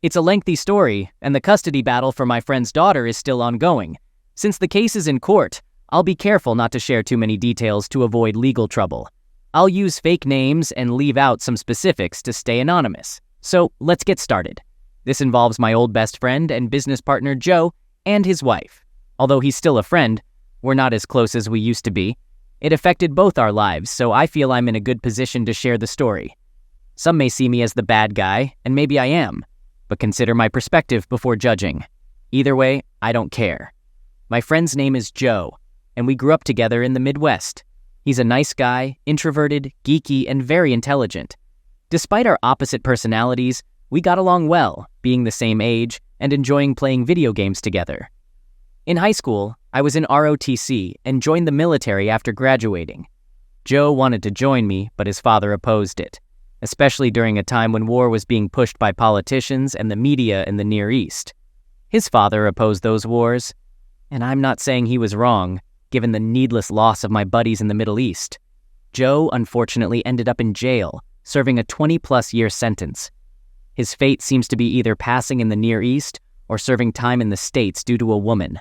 It's a lengthy story, and the custody battle for my friend's daughter is still ongoing. Since the case is in court, I'll be careful not to share too many details to avoid legal trouble. I'll use fake names and leave out some specifics to stay anonymous. So let's get started. This involves my old best friend and business partner Joe and his wife. Although he's still a friend, we're not as close as we used to be. It affected both our lives, so I feel I'm in a good position to share the story. Some may see me as the bad guy, and maybe I am, but consider my perspective before judging. Either way, I don't care. My friend's name is Joe, and we grew up together in the Midwest. He's a nice guy, introverted, geeky, and very intelligent. Despite our opposite personalities, we got along well, being the same age and enjoying playing video games together. In high school, I was in ROTC and joined the military after graduating. Joe wanted to join me, but his father opposed it, especially during a time when war was being pushed by politicians and the media in the Near East. His father opposed those wars, and I'm not saying he was wrong, given the needless loss of my buddies in the Middle East. Joe unfortunately ended up in jail, serving a 20-plus year sentence. His fate seems to be either passing in the Near East or serving time in the States due to a woman.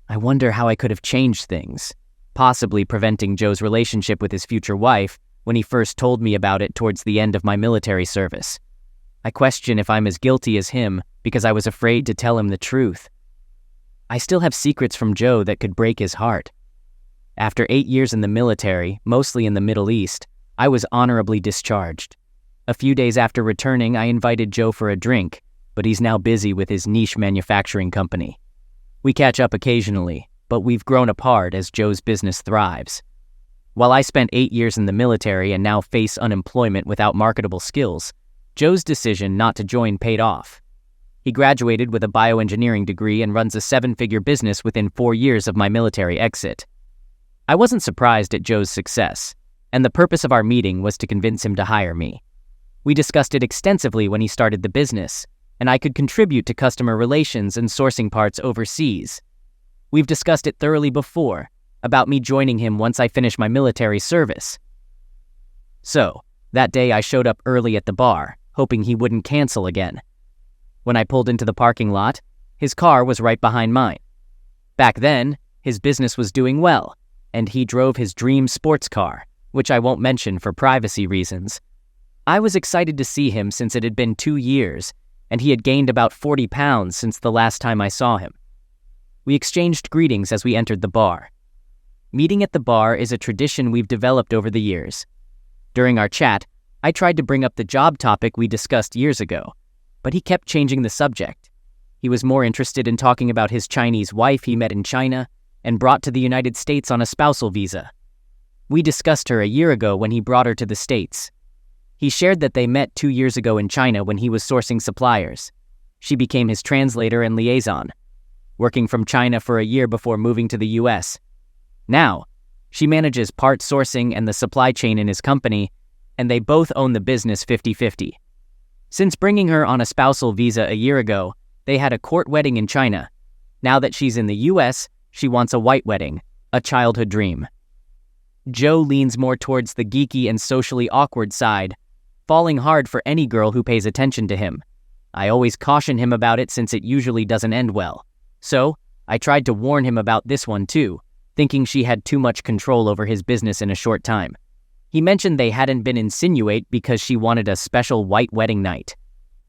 I wonder how I could have changed things, possibly preventing Joe's relationship with his future wife when he first told me about it towards the end of my military service. I question if I'm as guilty as him because I was afraid to tell him the truth. I still have secrets from Joe that could break his heart. After 8 years in the military, mostly in the Middle East, I was honorably discharged. A few days after returning, I invited Joe for a drink, but he's now busy with his niche manufacturing company. We catch up occasionally, but we've grown apart as Joe's business thrives. While I spent 8 years in the military and now face unemployment without marketable skills, Joe's decision not to join paid off. He graduated with a bioengineering degree and runs a 7-figure business within 4 years of my military exit. I wasn't surprised at Joe's success, and the purpose of our meeting was to convince him to hire me. We discussed it extensively when he started the business, and I could contribute to customer relations and sourcing parts overseas. We've discussed it thoroughly before, about me joining him once I finish my military service. So, that day I showed up early at the bar, hoping he wouldn't cancel again. When I pulled into the parking lot, his car was right behind mine. Back then, his business was doing well, and he drove his dream sports car, which I won't mention for privacy reasons. I was excited to see him since it had been 2 years, and he had gained about 40 pounds since the last time I saw him. We exchanged greetings as we entered the bar. Meeting at the bar is a tradition we've developed over the years. During our chat, I tried to bring up the job topic we discussed years ago, but he kept changing the subject. He was more interested in talking about his Chinese wife he met in China and brought to the United States on a spousal visa. We discussed her a year ago when he brought her to the States. He shared that they met 2 years ago in China when he was sourcing suppliers. She became his translator and liaison, working from China for a year before moving to the US. Now, she manages part sourcing and the supply chain in his company, and they both own the business 50-50. Since bringing her on a spousal visa a year ago, they had a court wedding in China. Now that she's in the US, she wants a white wedding, a childhood dream. Joe leans more towards the geeky and socially awkward side, falling hard for any girl who pays attention to him. I always caution him about it since it usually doesn't end well. So, I tried to warn him about this one too, thinking she had too much control over his business in a short time. He mentioned they hadn't been insinuate because she wanted a special white wedding night.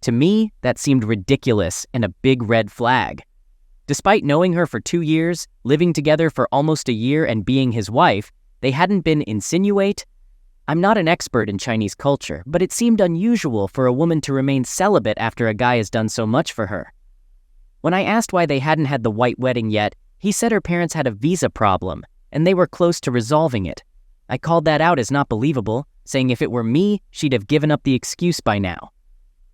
To me, that seemed ridiculous and a big red flag. Despite knowing her for 2 years, living together for almost a year and being his wife, they hadn't been insinuate? I'm not an expert in Chinese culture, but it seemed unusual for a woman to remain celibate after a guy has done so much for her. When I asked why they hadn't had the white wedding yet, he said her parents had a visa problem, and they were close to resolving it. I called that out as not believable, saying if it were me, she'd have given up the excuse by now.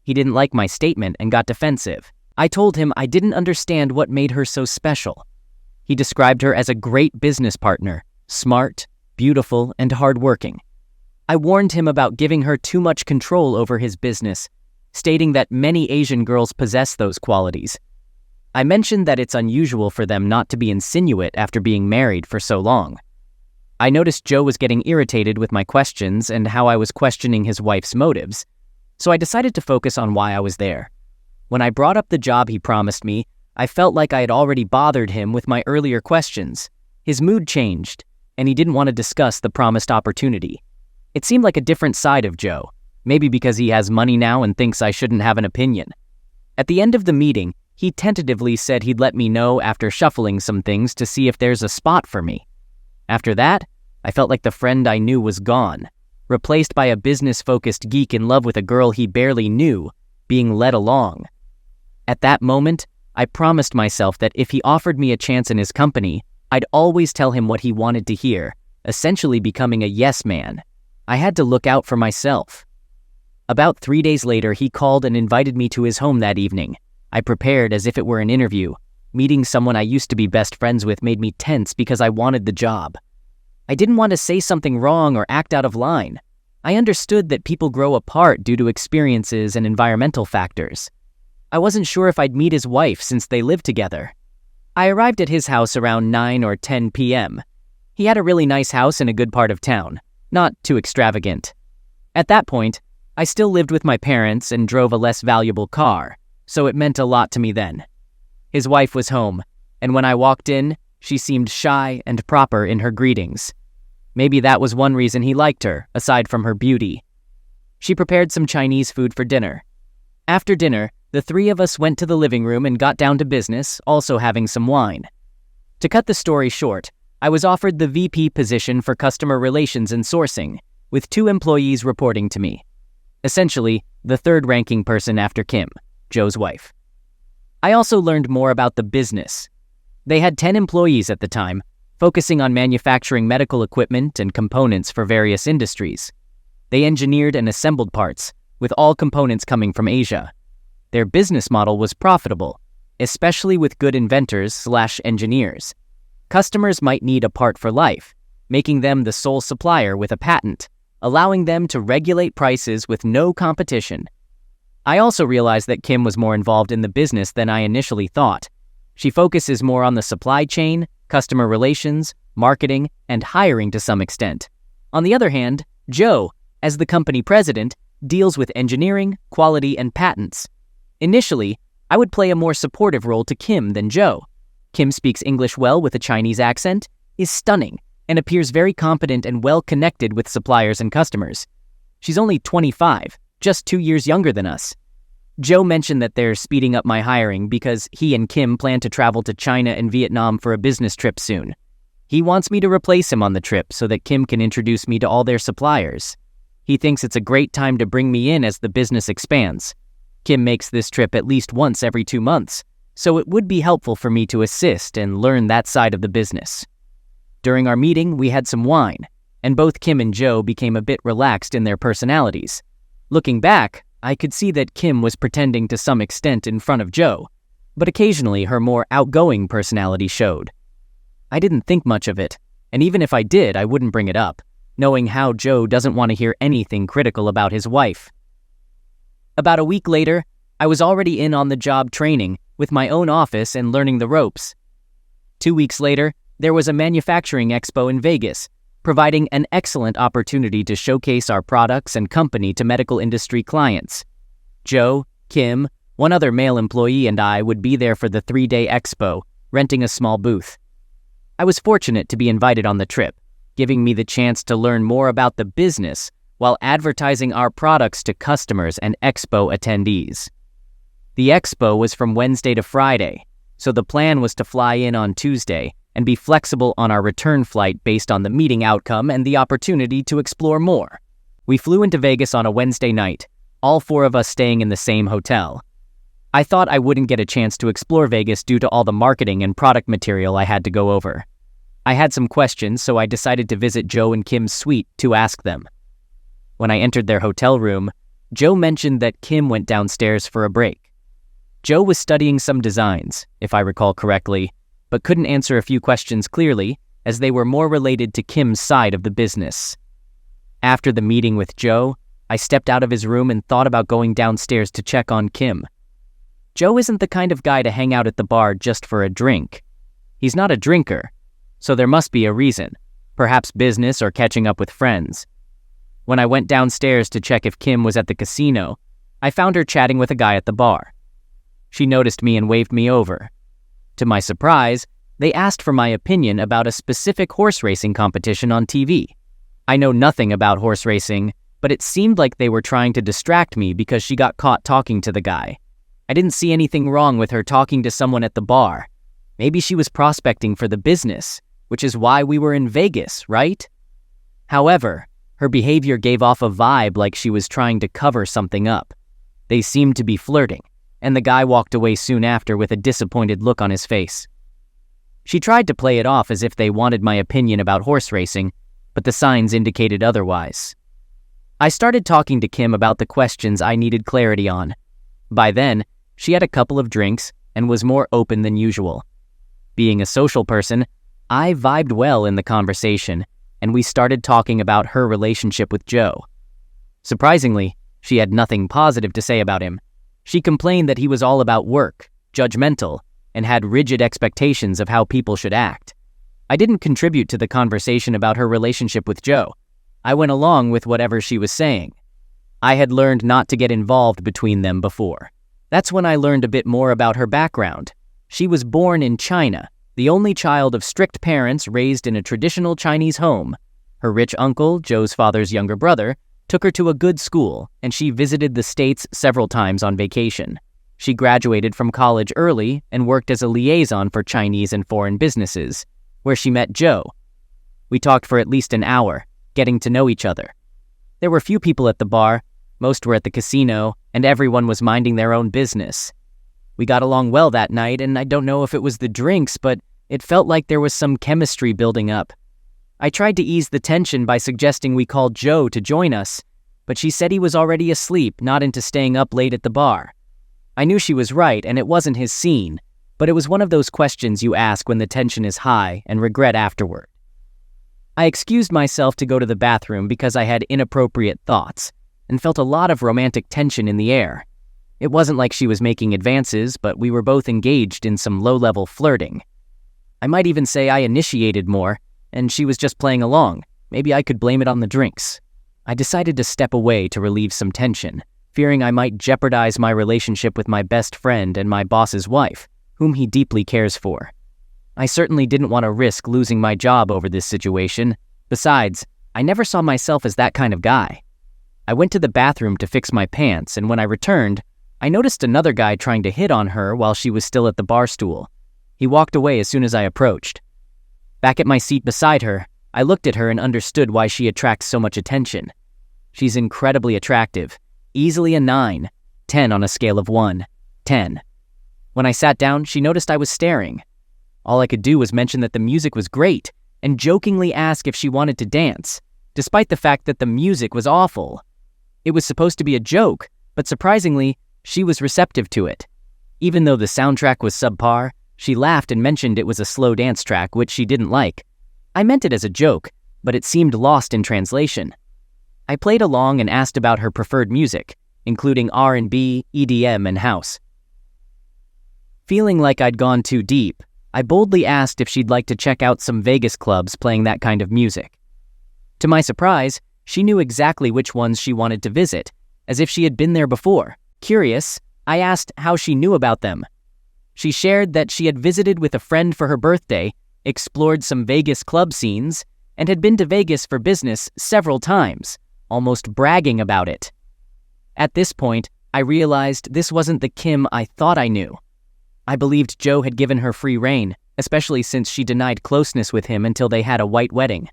He didn't like my statement and got defensive. I told him I didn't understand what made her so special. He described her as a great business partner, smart, beautiful, and hardworking. I warned him about giving her too much control over his business, stating that many Asian girls possess those qualities. I mentioned that it's unusual for them not to be insinuate after being married for so long. I noticed Joe was getting irritated with my questions and how I was questioning his wife's motives, so I decided to focus on why I was there. When I brought up the job he promised me, I felt like I had already bothered him with my earlier questions. His mood changed, and he didn't want to discuss the promised opportunity. It seemed like a different side of Joe, maybe because he has money now and thinks I shouldn't have an opinion. At the end of the meeting, he tentatively said he'd let me know after shuffling some things to see if there's a spot for me. After that, I felt like the friend I knew was gone, replaced by a business-focused geek in love with a girl he barely knew, being led along. At that moment, I promised myself that if he offered me a chance in his company, I'd always tell him what he wanted to hear, essentially becoming a yes man. I had to look out for myself. About 3 days later, he called and invited me to his home that evening. I prepared as if it were an interview. Meeting someone I used to be best friends with made me tense because I wanted the job. I didn't want to say something wrong or act out of line. I understood that people grow apart due to experiences and environmental factors. I wasn't sure if I'd meet his wife since they lived together. I arrived at his house around 9 or 10 p.m. He had a really nice house in a good part of town, not too extravagant. At that point, I still lived with my parents and drove a less valuable car, so it meant a lot to me then. His wife was home, and when I walked in, she seemed shy and proper in her greetings. Maybe that was one reason he liked her, aside from her beauty. She prepared some Chinese food for dinner. After dinner, the three of us went to the living room and got down to business, also having some wine. To cut the story short, I was offered the VP position for customer relations and sourcing, with 2 employees reporting to me. Essentially, the third-ranking person after Kim, Joe's wife. I also learned more about the business. They had 10 employees at the time, focusing on manufacturing medical equipment and components for various industries. They engineered and assembled parts, with all components coming from Asia. Their business model was profitable, especially with good inventors/engineers. Customers might need a part for life, making them the sole supplier with a patent, allowing them to regulate prices with no competition. I also realized that Kim was more involved in the business than I initially thought. She focuses more on the supply chain, customer relations, marketing, and hiring to some extent. On the other hand, Joe, as the company president, deals with engineering, quality, and patents. Initially, I would play a more supportive role to Kim than Joe. Kim speaks English well with a Chinese accent, is stunning, and appears very competent and well-connected with suppliers and customers. She's only 25, just 2 years younger than us. Joe mentioned that they're speeding up my hiring because he and Kim plan to travel to China and Vietnam for a business trip soon. He wants me to replace him on the trip so that Kim can introduce me to all their suppliers. He thinks it's a great time to bring me in as the business expands. Kim makes this trip at least once every 2 months, so it would be helpful for me to assist and learn that side of the business. During our meeting, we had some wine, and both Kim and Joe became a bit relaxed in their personalities. Looking back, I could see that Kim was pretending to some extent in front of Joe, but occasionally her more outgoing personality showed. I didn't think much of it, and even if I did, I wouldn't bring it up, knowing how Joe doesn't want to hear anything critical about his wife. About a week later, I was already in on the job training, with my own office and learning the ropes. 2 weeks later, there was a manufacturing expo in Vegas, providing an excellent opportunity to showcase our products and company to medical industry clients. Joe, Kim, one other male employee, and I would be there for the 3-day expo, renting a small booth. I was fortunate to be invited on the trip, giving me the chance to learn more about the business while advertising our products to customers and expo attendees. The expo was from Wednesday to Friday, so the plan was to fly in on Tuesday and be flexible on our return flight based on the meeting outcome and the opportunity to explore more. We flew into Vegas on a Wednesday night, all 4 of us staying in the same hotel. I thought I wouldn't get a chance to explore Vegas due to all the marketing and product material I had to go over. I had some questions, so I decided to visit Joe and Kim's suite to ask them. When I entered their hotel room, Joe mentioned that Kim went downstairs for a break. Joe was studying some designs, if I recall correctly, but couldn't answer a few questions clearly, as they were more related to Kim's side of the business. After the meeting with Joe, I stepped out of his room and thought about going downstairs to check on Kim. Joe isn't the kind of guy to hang out at the bar just for a drink. He's not a drinker, so there must be a reason, perhaps business or catching up with friends. When I went downstairs to check if Kim was at the casino, I found her chatting with a guy at the bar. She noticed me and waved me over. To my surprise, they asked for my opinion about a specific horse racing competition on TV. I know nothing about horse racing, but it seemed like they were trying to distract me because she got caught talking to the guy. I didn't see anything wrong with her talking to someone at the bar. Maybe she was prospecting for the business, which is why we were in Vegas, right? However, her behavior gave off a vibe like she was trying to cover something up. They seemed to be flirting, and the guy walked away soon after with a disappointed look on his face. She tried to play it off as if they wanted my opinion about horse racing, but the signs indicated otherwise. I started talking to Kim about the questions I needed clarity on. By then, she had a couple of drinks and was more open than usual. Being a social person, I vibed well in the conversation, and we started talking about her relationship with Joe. Surprisingly, she had nothing positive to say about him. She complained that he was all about work, judgmental, and had rigid expectations of how people should act. I didn't contribute to the conversation about her relationship with Joe. I went along with whatever she was saying. I had learned not to get involved between them before. That's when I learned a bit more about her background. She was born in China, the only child of strict parents raised in a traditional Chinese home. Her rich uncle, Joe's father's younger brother, took her to a good school, and she visited the States several times on vacation. She graduated from college early and worked as a liaison for Chinese and foreign businesses, where she met Joe. We talked for at least an hour, getting to know each other. There were few people at the bar, most were at the casino, and everyone was minding their own business. We got along well that night, and I don't know if it was the drinks, but it felt like there was some chemistry building up. I tried to ease the tension by suggesting we call Joe to join us, but she said he was already asleep, not into staying up late at the bar. I knew she was right, and it wasn't his scene, but it was one of those questions you ask when the tension is high and regret afterward. I excused myself to go to the bathroom because I had inappropriate thoughts and felt a lot of romantic tension in the air. It wasn't like she was making advances, but we were both engaged in some low-level flirting. I might even say I initiated more, and she was just playing along. Maybe I could blame it on the drinks. I decided to step away to relieve some tension, fearing I might jeopardize my relationship with my best friend and my boss's wife, whom he deeply cares for. I certainly didn't want to risk losing my job over this situation. Besides, I never saw myself as that kind of guy. I went to the bathroom to fix my pants, and when I returned, I noticed another guy trying to hit on her while she was still at the bar stool. He walked away as soon as I approached. Back at my seat beside her, I looked at her and understood why she attracts so much attention. She's incredibly attractive, easily a 9, 10 on a scale of 1, 10. When I sat down, she noticed I was staring. All I could do was mention that the music was great and jokingly ask if she wanted to dance, despite the fact that the music was awful. It was supposed to be a joke, but surprisingly, she was receptive to it. Even though the soundtrack was subpar, she laughed and mentioned it was a slow dance track, which she didn't like. I meant it as a joke, but it seemed lost in translation. I played along and asked about her preferred music, including R&B, EDM, and house. Feeling like I'd gone too deep, I boldly asked if she'd like to check out some Vegas clubs playing that kind of music. To my surprise, she knew exactly which ones she wanted to visit, as if she had been there before. Curious, I asked how she knew about them. She shared that she had visited with a friend for her birthday, explored some Vegas club scenes, and had been to Vegas for business several times, almost bragging about it. At this point, I realized this wasn't the Kim I thought I knew. I believed Joe had given her free rein, especially since she denied closeness with him until they had a white wedding.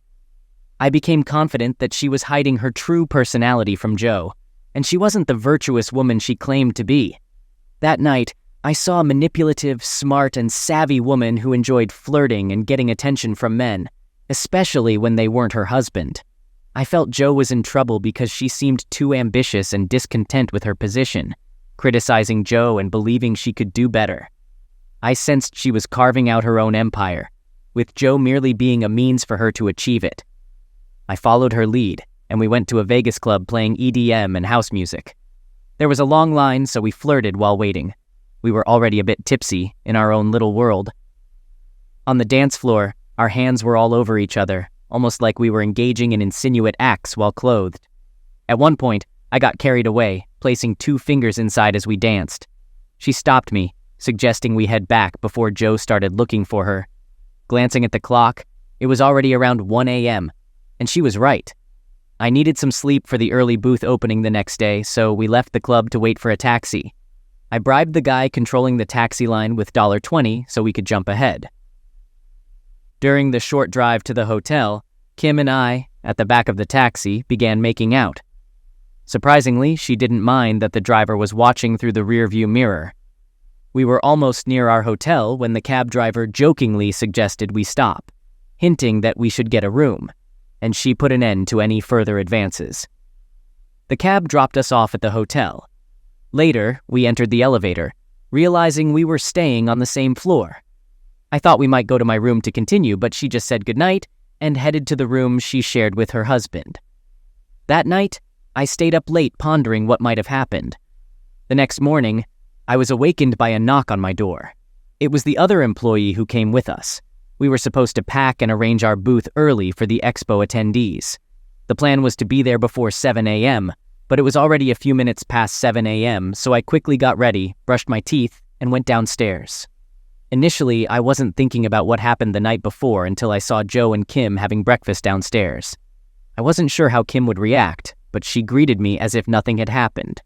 I became confident that she was hiding her true personality from Joe, and she wasn't the virtuous woman she claimed to be. That night, I saw a manipulative, smart, and savvy woman who enjoyed flirting and getting attention from men, especially when they weren't her husband. I felt Joe was in trouble because she seemed too ambitious and discontent with her position, criticizing Joe and believing she could do better. I sensed she was carving out her own empire, with Joe merely being a means for her to achieve it. I followed her lead, and we went to a Vegas club playing EDM and house music. There was a long line, so we flirted while waiting. We were already a bit tipsy in our own little world. On the dance floor, our hands were all over each other, almost like we were engaging in insinuate acts while clothed. At one point, I got carried away, placing 2 fingers inside as we danced. She stopped me, suggesting we head back before Joe started looking for her. Glancing at the clock, it was already around 1 a.m., and she was right. I needed some sleep for the early booth opening the next day, so we left the club to wait for a taxi. I bribed the guy controlling the taxi line with $20 so we could jump ahead. During the short drive to the hotel, Kim and I, at the back of the taxi, began making out. Surprisingly, she didn't mind that the driver was watching through the rearview mirror. We were almost near our hotel when the cab driver jokingly suggested we stop, hinting that we should get a room, and she put an end to any further advances. The cab dropped us off at the hotel. Later, we entered the elevator, realizing we were staying on the same floor. I thought we might go to my room to continue, but she just said goodnight and headed to the room she shared with her husband. That night, I stayed up late pondering what might have happened. The next morning, I was awakened by a knock on my door. It was the other employee who came with us. We were supposed to pack and arrange our booth early for the expo attendees. The plan was to be there before 7 a.m., but it was already a few minutes past 7 a.m., so I quickly got ready, brushed my teeth, and went downstairs. Initially, I wasn't thinking about what happened the night before until I saw Joe and Kim having breakfast downstairs. I wasn't sure how Kim would react, but she greeted me as if nothing had happened.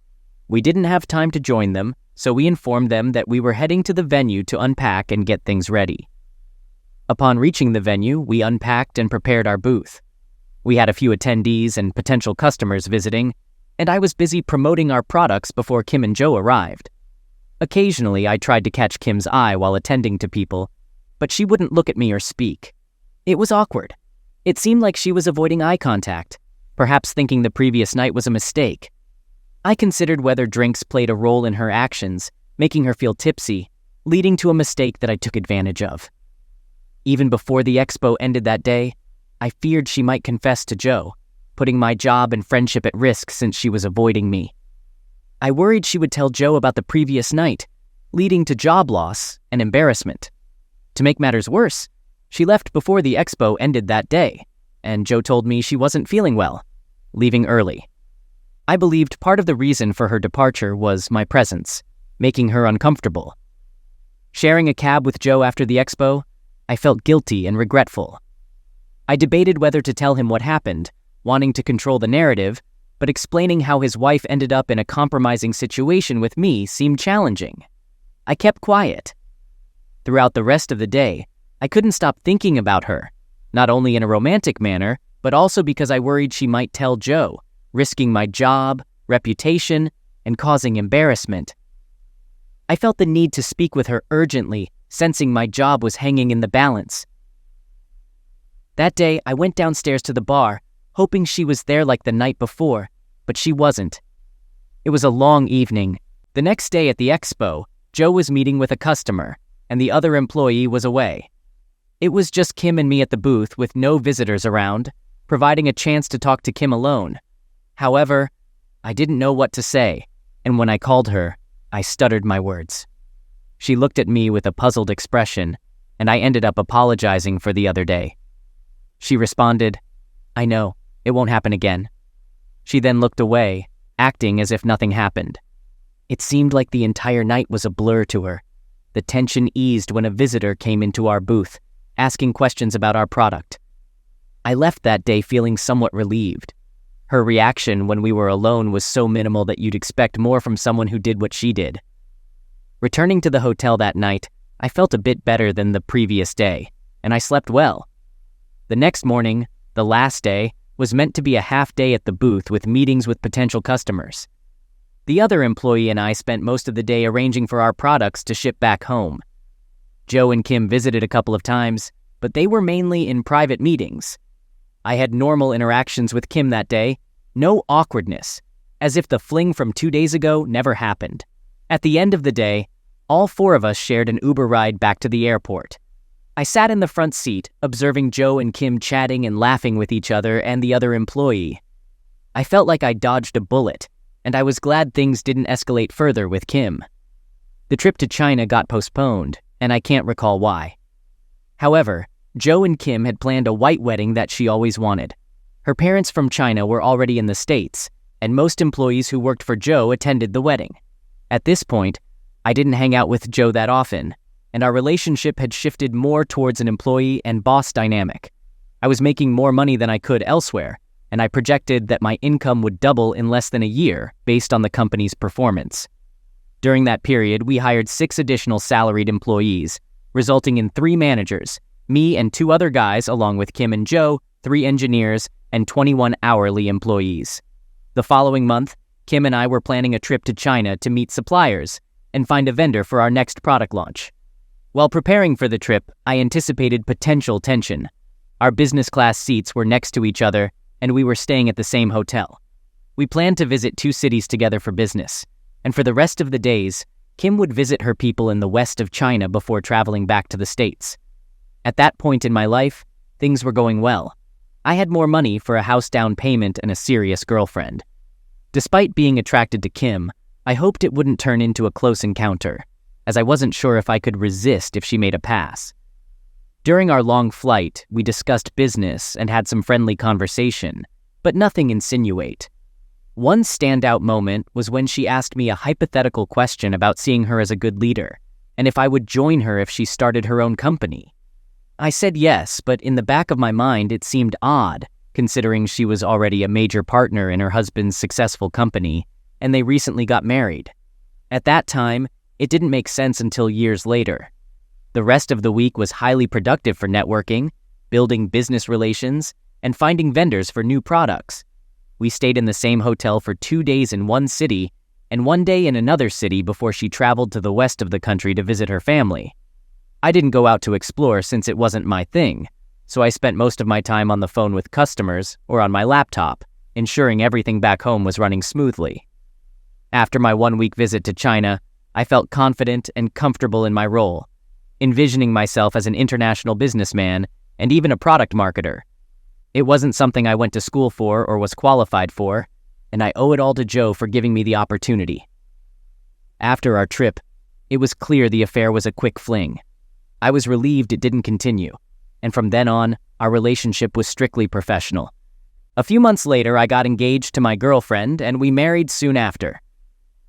We didn't have time to join them, so we informed them that we were heading to the venue to unpack and get things ready. Upon reaching the venue, we unpacked and prepared our booth. We had a few attendees and potential customers visiting, and I was busy promoting our products before Kim and Joe arrived. Occasionally, I tried to catch Kim's eye while attending to people, but she wouldn't look at me or speak. It was awkward. It seemed like she was avoiding eye contact, perhaps thinking the previous night was a mistake. I considered whether drinks played a role in her actions, making her feel tipsy, leading to a mistake that I took advantage of. Even before the expo ended that day, I feared she might confess to Joe, putting my job and friendship at risk since she was avoiding me. I worried she would tell Joe about the previous night, leading to job loss and embarrassment. To make matters worse, she left before the expo ended that day, and Joe told me she wasn't feeling well, leaving early. I believed part of the reason for her departure was my presence, making her uncomfortable. Sharing a cab with Joe after the expo, I felt guilty and regretful. I debated whether to tell him what happened, wanting to control the narrative, but explaining how his wife ended up in a compromising situation with me seemed challenging. I kept quiet. Throughout the rest of the day, I couldn't stop thinking about her, not only in a romantic manner, but also because I worried she might tell Joe, risking my job, reputation, and causing embarrassment. I felt the need to speak with her urgently, sensing my job was hanging in the balance. That day, I went downstairs to the bar, hoping she was there like the night before, but she wasn't. It was a long evening. The next day at the expo, Joe was meeting with a customer, and the other employee was away. It was just Kim and me at the booth with no visitors around, providing a chance to talk to Kim alone. However, I didn't know what to say, and when I called her, I stuttered my words. She looked at me with a puzzled expression, and I ended up apologizing for the other day. She responded, "I know, it won't happen again." She then looked away, acting as if nothing happened. It seemed like the entire night was a blur to her. The tension eased when a visitor came into our booth, asking questions about our product. I left that day feeling somewhat relieved. Her reaction when we were alone was so minimal that you'd expect more from someone who did what she did. Returning to the hotel that night, I felt a bit better than the previous day, and I slept well. The next morning, the last day, was meant to be a half day at the booth with meetings with potential customers. The other employee and I spent most of the day arranging for our products to ship back home. Joe and Kim visited a couple of times, but they were mainly in private meetings. I had normal interactions with Kim that day, no awkwardness, as if the fling from 2 days ago never happened. At the end of the day, all four of us shared an Uber ride back to the airport. I sat in the front seat, observing Joe and Kim chatting and laughing with each other and the other employee. I felt like I dodged a bullet, and I was glad things didn't escalate further with Kim. The trip to China got postponed, and I can't recall why. However, Joe and Kim had planned a white wedding that she always wanted. Her parents from China were already in the States, and most employees who worked for Joe attended the wedding. At this point, I didn't hang out with Joe that often, and our relationship had shifted more towards an employee and boss dynamic. I was making more money than I could elsewhere, and I projected that my income would double in less than a year based on the company's performance. During that period, we hired 6 additional salaried employees, resulting in 3 managers, me and 2 other guys along with Kim and Joe, 3 engineers, and 21 hourly employees. The following month, Kim and I were planning a trip to China to meet suppliers and find a vendor for our next product launch. While preparing for the trip, I anticipated potential tension. Our business class seats were next to each other, and we were staying at the same hotel. We planned to visit 2 cities together for business, and for the rest of the days, Kim would visit her people in the west of China before traveling back to the States. At that point in my life, things were going well. I had more money for a house down payment and a serious girlfriend. Despite being attracted to Kim, I hoped it wouldn't turn into a close encounter, as I wasn't sure if I could resist if she made a pass. During our long flight, we discussed business and had some friendly conversation, but nothing insinuate. One standout moment was when she asked me a hypothetical question about seeing her as a good leader, and if I would join her if she started her own company. I said yes, but in the back of my mind it seemed odd, considering she was already a major partner in her husband's successful company, and they recently got married. At that time, it didn't make sense until years later. The rest of the week was highly productive for networking, building business relations, and finding vendors for new products. We stayed in the same hotel for 2 days in one city and 1 day in another city before she traveled to the west of the country to visit her family. I didn't go out to explore since it wasn't my thing, so I spent most of my time on the phone with customers or on my laptop, ensuring everything back home was running smoothly. After my 1-week visit to China, I felt confident and comfortable in my role, envisioning myself as an international businessman and even a product marketer. It wasn't something I went to school for or was qualified for, and I owe it all to Joe for giving me the opportunity. After our trip, it was clear the affair was a quick fling. I was relieved it didn't continue, and from then on, our relationship was strictly professional. A few months later, I got engaged to my girlfriend, and we married soon after.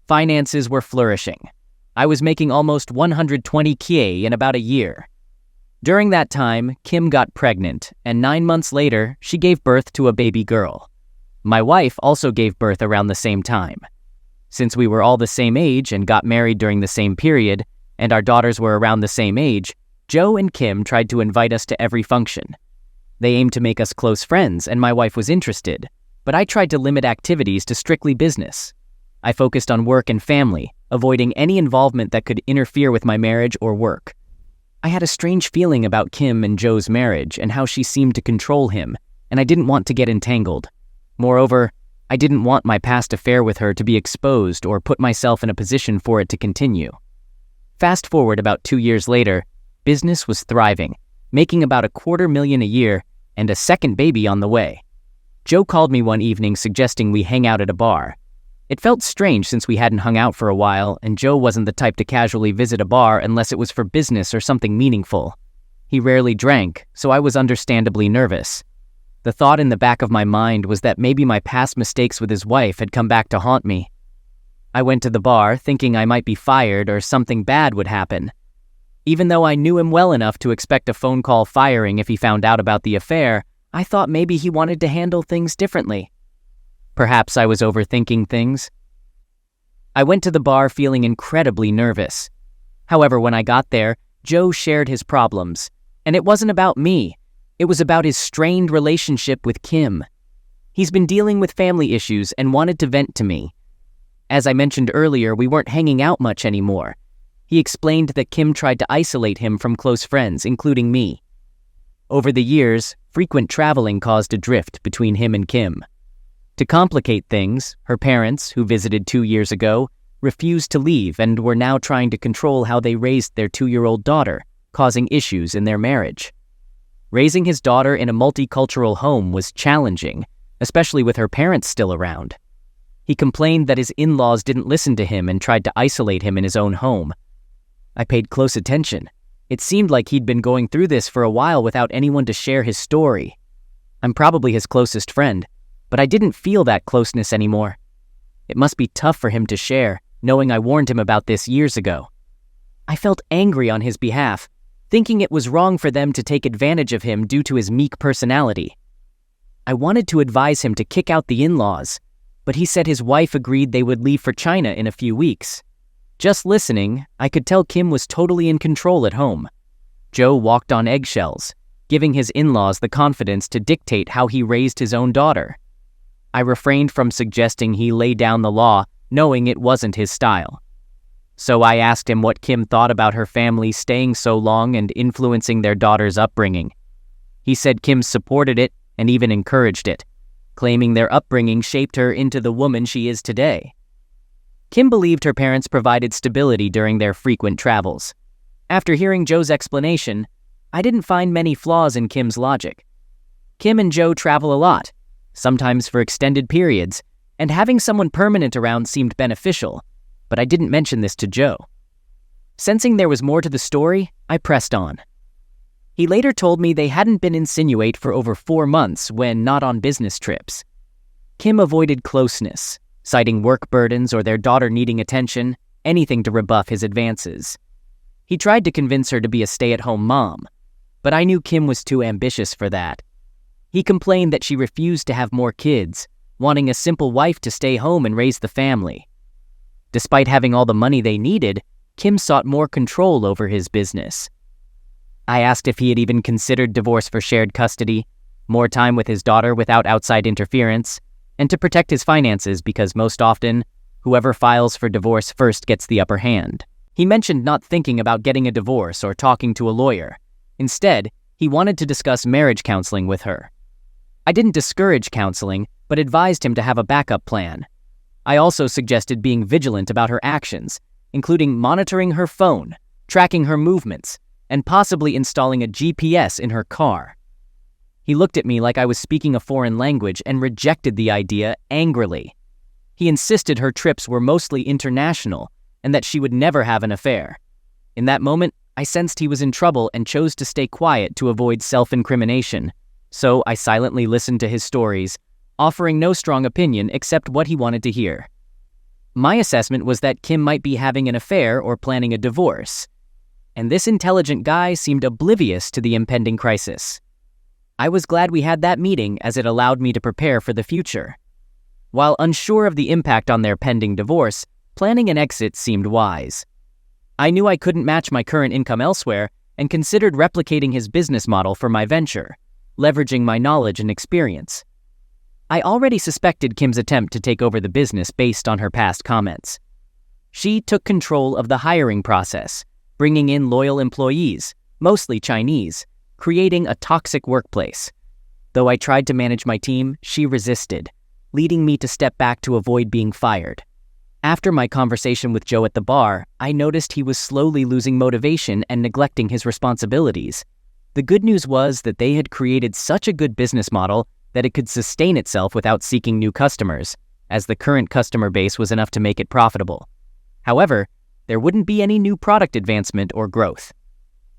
Finances were flourishing. I was making almost 120K in about a year. During that time, Kim got pregnant, and 9 months later, she gave birth to a baby girl. My wife also gave birth around the same time. Since we were all the same age and got married during the same period, and our daughters were around the same age, Joe and Kim tried to invite us to every function. They aimed to make us close friends, and my wife was interested, but I tried to limit activities to strictly business. I focused on work and family, avoiding any involvement that could interfere with my marriage or work. I had a strange feeling about Kim and Joe's marriage and how she seemed to control him, and I didn't want to get entangled. Moreover, I didn't want my past affair with her to be exposed or put myself in a position for it to continue. Fast forward about 2 years later, business was thriving, making about $250,000 a year and a second baby on the way. Joe called me one evening suggesting we hang out at a bar. It felt strange since we hadn't hung out for a while, and Joe wasn't the type to casually visit a bar unless it was for business or something meaningful. He rarely drank, so I was understandably nervous. The thought in the back of my mind was that maybe my past mistakes with his wife had come back to haunt me. I went to the bar thinking I might be fired or something bad would happen. Even though I knew him well enough to expect a phone call firing if he found out about the affair, I thought maybe he wanted to handle things differently. Perhaps I was overthinking things. I went to the bar feeling incredibly nervous. However, when I got there, Joe shared his problems, and it wasn't about me. It was about his strained relationship with Kim. He's been dealing with family issues and wanted to vent to me. As I mentioned earlier, we weren't hanging out much anymore. He explained that Kim tried to isolate him from close friends, including me. Over the years, frequent traveling caused a drift between him and Kim. To complicate things, her parents, who visited 2 years ago, refused to leave and were now trying to control how they raised their 2-year-old daughter, causing issues in their marriage. Raising his daughter in a multicultural home was challenging, especially with her parents still around. He complained that his in-laws didn't listen to him and tried to isolate him in his own home. I paid close attention. It seemed like he'd been going through this for a while without anyone to share his story. I'm probably his closest friend, but I didn't feel that closeness anymore. It must be tough for him to share, knowing I warned him about this years ago. I felt angry on his behalf, thinking it was wrong for them to take advantage of him due to his meek personality. I wanted to advise him to kick out the in-laws, but he said his wife agreed they would leave for China in a few weeks. Just listening, I could tell Kim was totally in control at home. Joe walked on eggshells, giving his in-laws the confidence to dictate how he raised his own daughter. I refrained from suggesting he lay down the law, knowing it wasn't his style. So I asked him what Kim thought about her family staying so long and influencing their daughter's upbringing. He said Kim supported it and even encouraged it, claiming their upbringing shaped her into the woman she is today. Kim believed her parents provided stability during their frequent travels. After hearing Joe's explanation, I didn't find many flaws in Kim's logic. Kim and Joe travel a lot, sometimes for extended periods, and having someone permanent around seemed beneficial, but I didn't mention this to Joe. Sensing there was more to the story, I pressed on. He later told me they hadn't been insinuate for over 4 months when not on business trips. Kim avoided closeness, citing work burdens or their daughter needing attention, anything to rebuff his advances. He tried to convince her to be a stay-at-home mom, but I knew Kim was too ambitious for that. He complained that she refused to have more kids, wanting a simple wife to stay home and raise the family. Despite having all the money they needed, Kim sought more control over his business. I asked if he had even considered divorce for shared custody, more time with his daughter without outside interference, and to protect his finances because most often, whoever files for divorce first gets the upper hand. He mentioned not thinking about getting a divorce or talking to a lawyer. Instead, he wanted to discuss marriage counseling with her. I didn't discourage counseling, but advised him to have a backup plan. I also suggested being vigilant about her actions, including monitoring her phone, tracking her movements, and possibly installing a GPS in her car. He looked at me like I was speaking a foreign language and rejected the idea angrily. He insisted her trips were mostly international and that she would never have an affair. In that moment, I sensed he was in trouble and chose to stay quiet to avoid self-incrimination, so I silently listened to his stories, offering no strong opinion except what he wanted to hear. My assessment was that Kim might be having an affair or planning a divorce, and this intelligent guy seemed oblivious to the impending crisis. I was glad we had that meeting as it allowed me to prepare for the future. While unsure of the impact on their pending divorce, planning an exit seemed wise. I knew I couldn't match my current income elsewhere and considered replicating his business model for my venture, leveraging my knowledge and experience. I already suspected Kim's attempt to take over the business based on her past comments. She took control of the hiring process, bringing in loyal employees, mostly Chinese, creating a toxic workplace. Though I tried to manage my team, she resisted, leading me to step back to avoid being fired. After my conversation with Joe at the bar, I noticed he was slowly losing motivation and neglecting his responsibilities. The good news was that they had created such a good business model that it could sustain itself without seeking new customers, as the current customer base was enough to make it profitable. However, there wouldn't be any new product advancement or growth.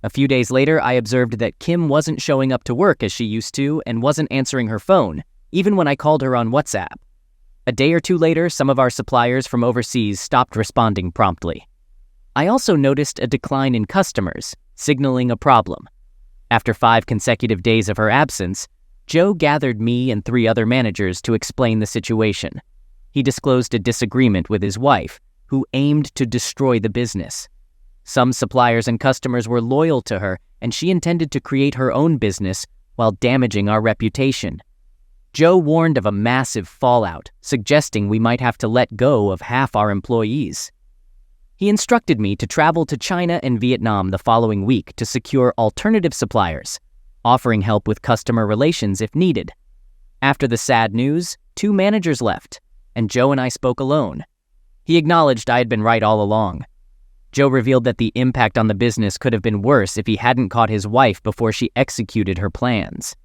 A few days later, I observed that Kim wasn't showing up to work as she used to and wasn't answering her phone, even when I called her on WhatsApp. A day or two later, some of our suppliers from overseas stopped responding promptly. I also noticed a decline in customers, signaling a problem. After 5 consecutive days of her absence, Joe gathered me and 3 other managers to explain the situation. He disclosed a disagreement with his wife, who aimed to destroy the business. Some suppliers and customers were loyal to her, and she intended to create her own business while damaging our reputation. Joe warned of a massive fallout, suggesting we might have to let go of half our employees. He instructed me to travel to China and Vietnam the following week to secure alternative suppliers, offering help with customer relations if needed. After the sad news, 2 managers left, and Joe and I spoke alone. He acknowledged I had been right all along. Joe revealed that the impact on the business could have been worse if he hadn't caught his wife before she executed her plans.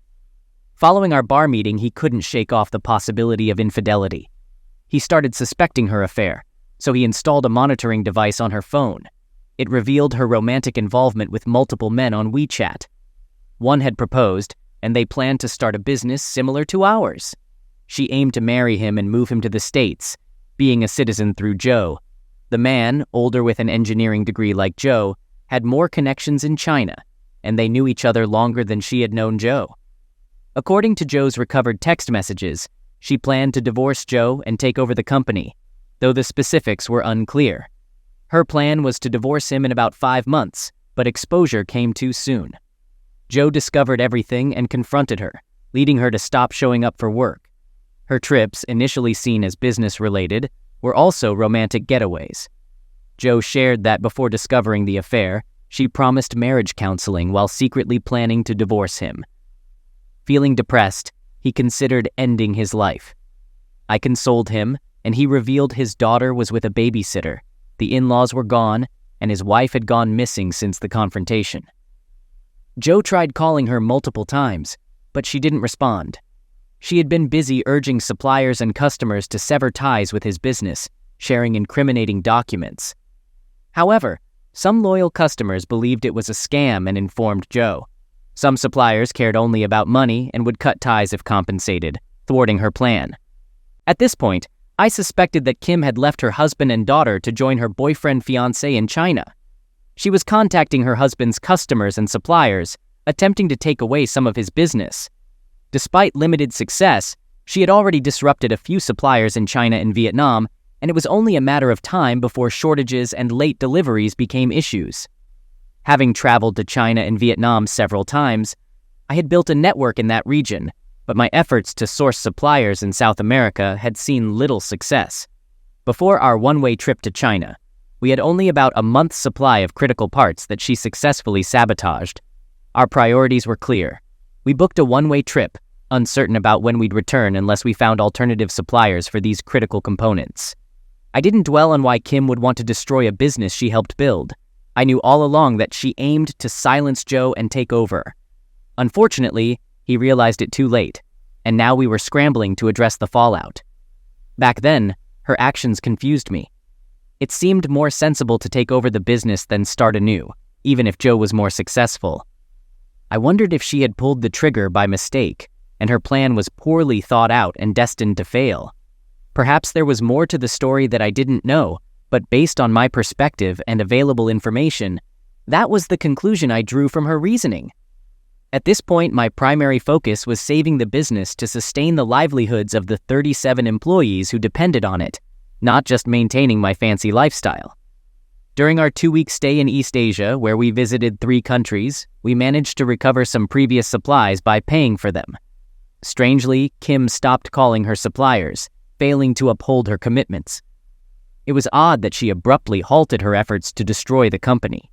Following our bar meeting, he couldn't shake off the possibility of infidelity. He started suspecting her affair, so he installed a monitoring device on her phone. It revealed her romantic involvement with multiple men on WeChat. One had proposed, and they planned to start a business similar to ours. She aimed to marry him and move him to the States, being a citizen through Joe. The man, older with an engineering degree like Joe, had more connections in China, and they knew each other longer than she had known Joe. According to Joe's recovered text messages, she planned to divorce Joe and take over the company, though the specifics were unclear. Her plan was to divorce him in about 5 months, but exposure came too soon. Joe discovered everything and confronted her, leading her to stop showing up for work. Her trips, initially seen as business-related, were also romantic getaways. Joe shared that before discovering the affair, she promised marriage counseling while secretly planning to divorce him. Feeling depressed, he considered ending his life. I consoled him, and he revealed his daughter was with a babysitter, the in-laws were gone, and his wife had gone missing since the confrontation. Joe tried calling her multiple times, but she didn't respond. She had been busy urging suppliers and customers to sever ties with his business, sharing incriminating documents. However, some loyal customers believed it was a scam and informed Joe. Some suppliers cared only about money and would cut ties if compensated, thwarting her plan. At this point, I suspected that Kim had left her husband and daughter to join her boyfriend-fiancé in China. She was contacting her husband's customers and suppliers, attempting to take away some of his business. Despite limited success, she had already disrupted a few suppliers in China and Vietnam, and it was only a matter of time before shortages and late deliveries became issues. Having traveled to China and Vietnam several times, I had built a network in that region, but my efforts to source suppliers in South America had seen little success. Before our one-way trip to China, we had only about a month's supply of critical parts that she successfully sabotaged. Our priorities were clear. We booked a one-way trip, uncertain about when we'd return unless we found alternative suppliers for these critical components. I didn't dwell on why Kim would want to destroy a business she helped build. I knew all along that she aimed to silence Joe and take over. Unfortunately, he realized it too late, and now we were scrambling to address the fallout. Back then, her actions confused me. It seemed more sensible to take over the business than start anew, even if Joe was more successful. I wondered if she had pulled the trigger by mistake, and her plan was poorly thought out and destined to fail. Perhaps there was more to the story that I didn't know, but based on my perspective and available information, that was the conclusion I drew from her reasoning. At this point, my primary focus was saving the business to sustain the livelihoods of the 37 employees who depended on it, not just maintaining my fancy lifestyle. During our 2-week stay in East Asia, where we visited 3 countries, we managed to recover some previous supplies by paying for them. Strangely, Kim stopped calling her suppliers, failing to uphold her commitments. It was odd that she abruptly halted her efforts to destroy the company.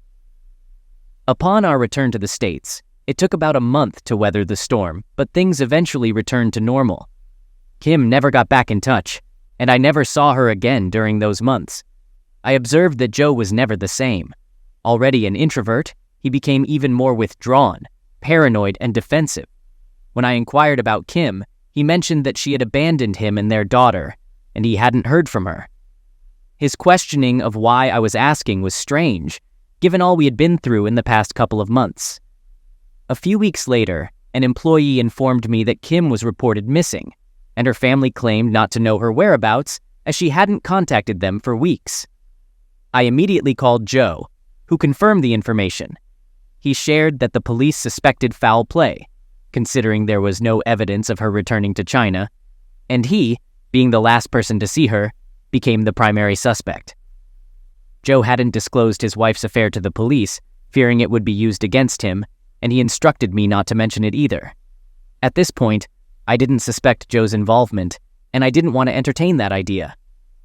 Upon our return to the States, it took about a month to weather the storm, but things eventually returned to normal. Kim never got back in touch, and I never saw her again during those months. I observed that Joe was never the same. Already an introvert, he became even more withdrawn, paranoid, and defensive. When I inquired about Kim, he mentioned that she had abandoned him and their daughter, and he hadn't heard from her. His questioning of why I was asking was strange, given all we had been through in the past couple of months. A few weeks later, an employee informed me that Kim was reported missing, and her family claimed not to know her whereabouts as she hadn't contacted them for weeks. I immediately called Joe, who confirmed the information. He shared that the police suspected foul play, considering there was no evidence of her returning to China, and he, being the last person to see her, became the primary suspect. Joe hadn't disclosed his wife's affair to the police, fearing it would be used against him, and he instructed me not to mention it either. At this point, I didn't suspect Joe's involvement, and I didn't want to entertain that idea.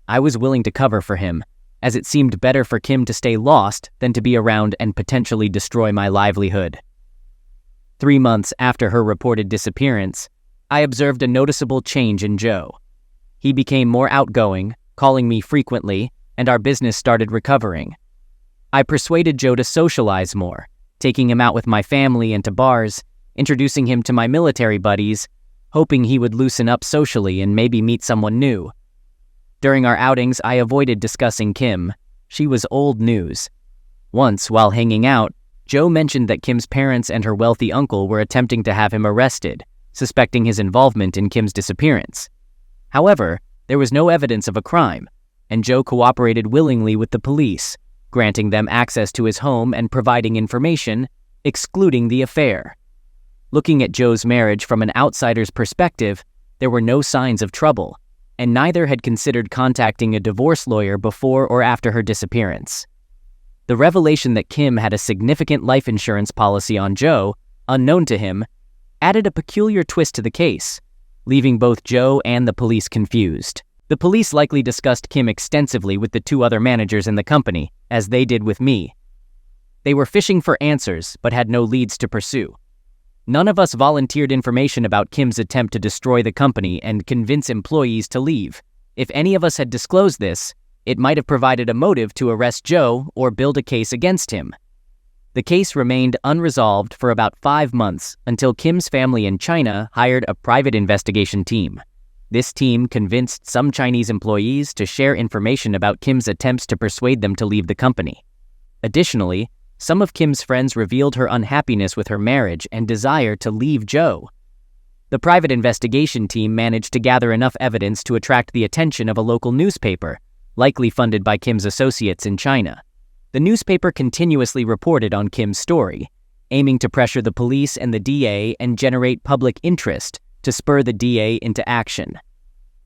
I was willing to cover for him, as it seemed better for Kim to stay lost than to be around and potentially destroy my livelihood. 3 months after her reported disappearance, I observed a noticeable change in Joe. He became more outgoing, calling me frequently, and our business started recovering. I persuaded Joe to socialize more, taking him out with my family and to bars, introducing him to my military buddies, hoping he would loosen up socially and maybe meet someone new. During our outings, I avoided discussing Kim. She was old news. Once, while hanging out, Joe mentioned that Kim's parents and her wealthy uncle were attempting to have him arrested, suspecting his involvement in Kim's disappearance. However, there was no evidence of a crime, and Joe cooperated willingly with the police, granting them access to his home and providing information, excluding the affair. Looking at Joe's marriage from an outsider's perspective, there were no signs of trouble, and neither had considered contacting a divorce lawyer before or after her disappearance. The revelation that Kim had a significant life insurance policy on Joe, unknown to him, added a peculiar twist to the case, leaving both Joe and the police confused. The police likely discussed Kim extensively with the two other managers in the company, as they did with me. They were fishing for answers, but had no leads to pursue. None of us volunteered information about Kim's attempt to destroy the company and convince employees to leave. If any of us had disclosed this, it might have provided a motive to arrest Joe or build a case against him. The case remained unresolved for about 5 months until Kim's family in China hired a private investigation team. This team convinced some Chinese employees to share information about Kim's attempts to persuade them to leave the company. Additionally, some of Kim's friends revealed her unhappiness with her marriage and desire to leave Joe. The private investigation team managed to gather enough evidence to attract the attention of a local newspaper, likely funded by Kim's associates in China. The newspaper continuously reported on Kim's story, aiming to pressure the police and the DA and generate public interest to spur the DA into action.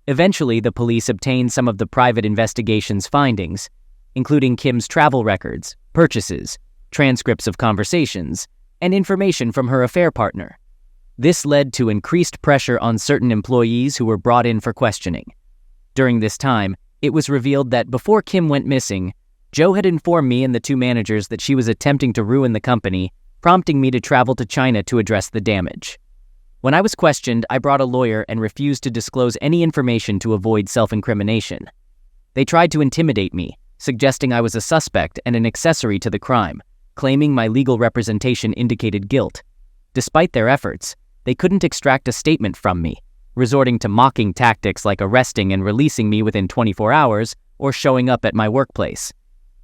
Eventually, the police obtained some of the private investigation's findings, including Kim's travel records, purchases, transcripts of conversations, and information from her affair partner. This led to increased pressure on certain employees who were brought in for questioning. During this time, it was revealed that before Kim went missing, Joe had informed me and the two managers that she was attempting to ruin the company, prompting me to travel to China to address the damage. When I was questioned, I brought a lawyer and refused to disclose any information to avoid self-incrimination. They tried to intimidate me, suggesting I was a suspect and an accessory to the crime, claiming my legal representation indicated guilt. Despite their efforts, they couldn't extract a statement from me, resorting to mocking tactics like arresting and releasing me within 24 hours or showing up at my workplace.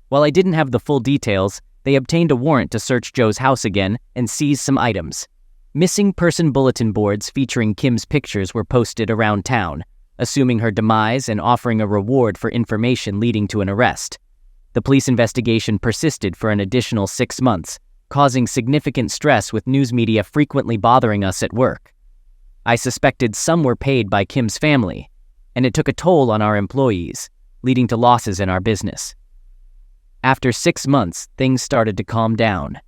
While I didn't have the full details, they obtained a warrant to search Joe's house again and seize some items. Missing person bulletin boards featuring Kim's pictures were posted around town, assuming her demise and offering a reward for information leading to an arrest. The police investigation persisted for an additional 6 months, causing significant stress with news media frequently bothering us at work. I suspected some were paid by Kim's family, and it took a toll on our employees, leading to losses in our business. After 6 months, things started to calm down.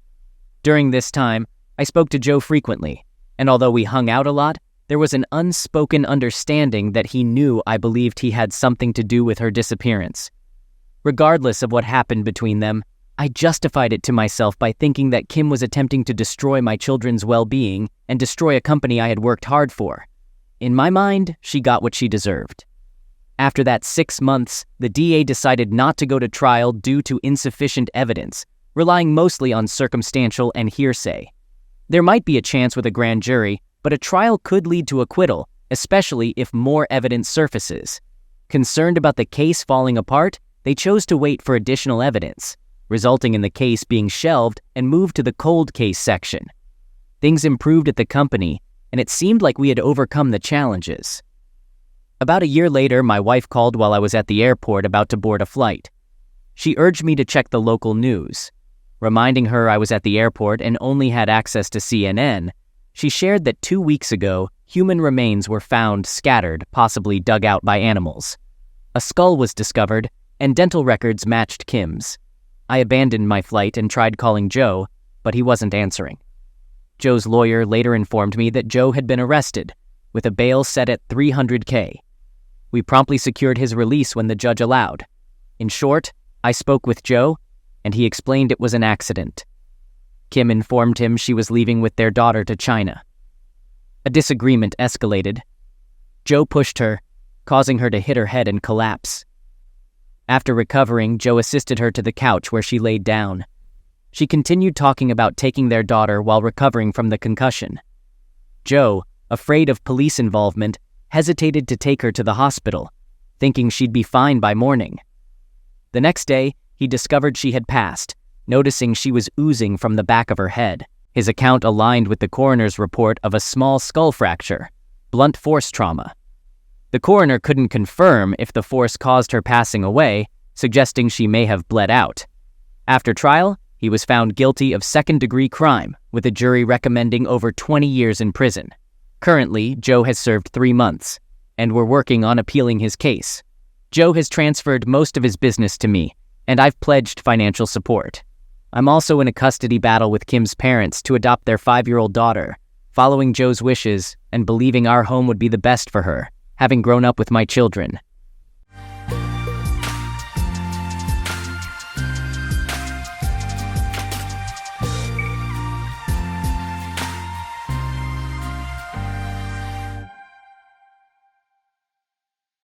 During this time, I spoke to Joe frequently, and although we hung out a lot, there was an unspoken understanding that he knew I believed he had something to do with her disappearance. Regardless of what happened between them, I justified it to myself by thinking that Kim was attempting to destroy my children's well-being and destroy a company I had worked hard for. In my mind, she got what she deserved. After that 6 months, the DA decided not to go to trial due to insufficient evidence, relying mostly on circumstantial and hearsay. There might be a chance with a grand jury, but a trial could lead to acquittal, especially if more evidence surfaces. Concerned about the case falling apart, they chose to wait for additional evidence, resulting in the case being shelved and moved to the cold case section. Things improved at the company, and it seemed like we had overcome the challenges. About a year later, my wife called while I was at the airport about to board a flight. She urged me to check the local news. Reminding her I was at the airport and only had access to CNN, she shared that 2 weeks ago, human remains were found scattered, possibly dug out by animals. A skull was discovered, and dental records matched Kim's. I abandoned my flight and tried calling Joe, but he wasn't answering. Joe's lawyer later informed me that Joe had been arrested, with a bail set at $300K. We promptly secured his release when the judge allowed. In short, I spoke with Joe, and he explained it was an accident. Kim informed him she was leaving with their daughter to China. A disagreement escalated. Joe pushed her, causing her to hit her head and collapse. After recovering, Joe assisted her to the couch where she laid down. She continued talking about taking their daughter while recovering from the concussion. Joe, afraid of police involvement, hesitated to take her to the hospital, thinking she'd be fine by morning. The next day, he discovered she had passed, noticing she was oozing from the back of her head. His account aligned with the coroner's report of a small skull fracture, blunt force trauma. The coroner couldn't confirm if the force caused her passing away, suggesting she may have bled out. After trial, he was found guilty of second-degree crime, with a jury recommending over 20 years in prison. Currently, Joe has served 3 months, and we're working on appealing his case. Joe has transferred most of his business to me, and I've pledged financial support. I'm also in a custody battle with Kim's parents to adopt their 5-year-old daughter, following Joe's wishes and believing our home would be the best for her, having grown up with my children.